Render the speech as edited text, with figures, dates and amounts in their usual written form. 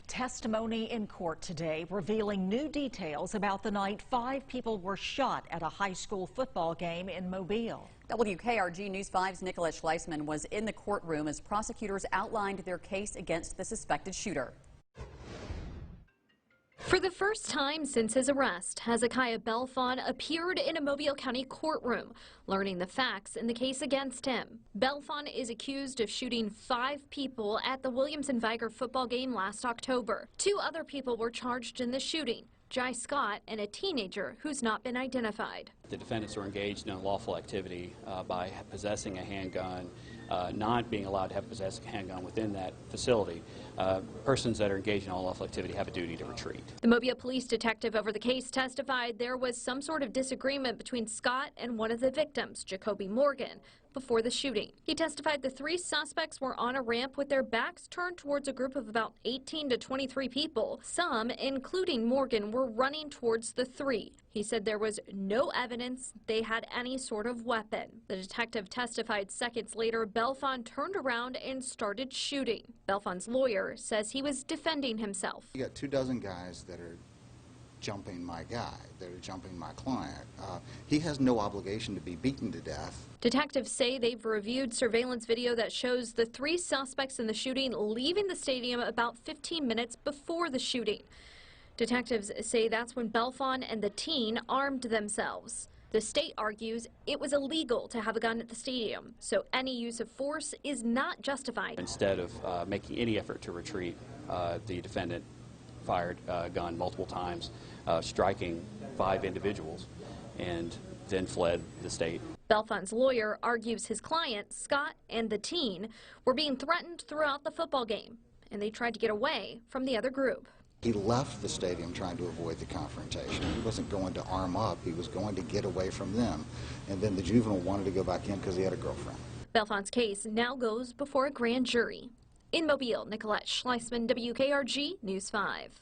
Testimony in court today revealing new details about the night 5 people were shot at a high school football game in Mobile. WKRG News 5's Nicolette Schleisman was in the courtroom as prosecutors outlined their case against the suspected shooter. For the first time since his arrest, Hezekiah Belfon appeared in a Mobile County courtroom, learning the facts in the case against him. Belfon is accused of shooting 5 people at the Williamson-Viger football game last October. 2 other people were charged in the shooting, Jai Scott and a teenager who's not been identified. The defendants were engaged in unlawful activity by possessing a handgun, not being allowed to have possessed a handgun within that facility. Persons that are engaged in unlawful activity have a duty to retreat. The Mobile police detective over the case testified there was some sort of disagreement between Scott and one of the victims, Jacoby Morgan, before the shooting. He testified the 3 suspects were on a ramp with their backs turned towards a group of about 18 to 23 people. Some, including Morgan, were running towards the 3. He said there was no evidence they had any sort of weapon. The detective testified seconds later Belfon turned around and started shooting. Belfon's lawyer says he was defending himself. You got 24 guys that are jumping my guy, that are jumping my client. He has no obligation to be beaten to death. Detectives say they've reviewed surveillance video that shows the 3 suspects in the shooting leaving the stadium about 15 minutes before the shooting. Detectives say that's when Belfon and the teen armed themselves. The state argues it was illegal to have a gun at the stadium, so any use of force is not justified. Instead of making any effort to retreat, the defendant fired a gun multiple times, striking 5 individuals, and then fled the state. Belfon's lawyer argues his client, Scott, and the teen were being threatened throughout the football game, and they tried to get away from the other group. He left the stadium trying to avoid the confrontation. He wasn't going to arm up. He was going to get away from them. And then the juvenile wanted to go back in because he had a girlfriend. Belfon's case now goes before a grand jury. In Mobile, Nicolette Schleisman, WKRG News 5.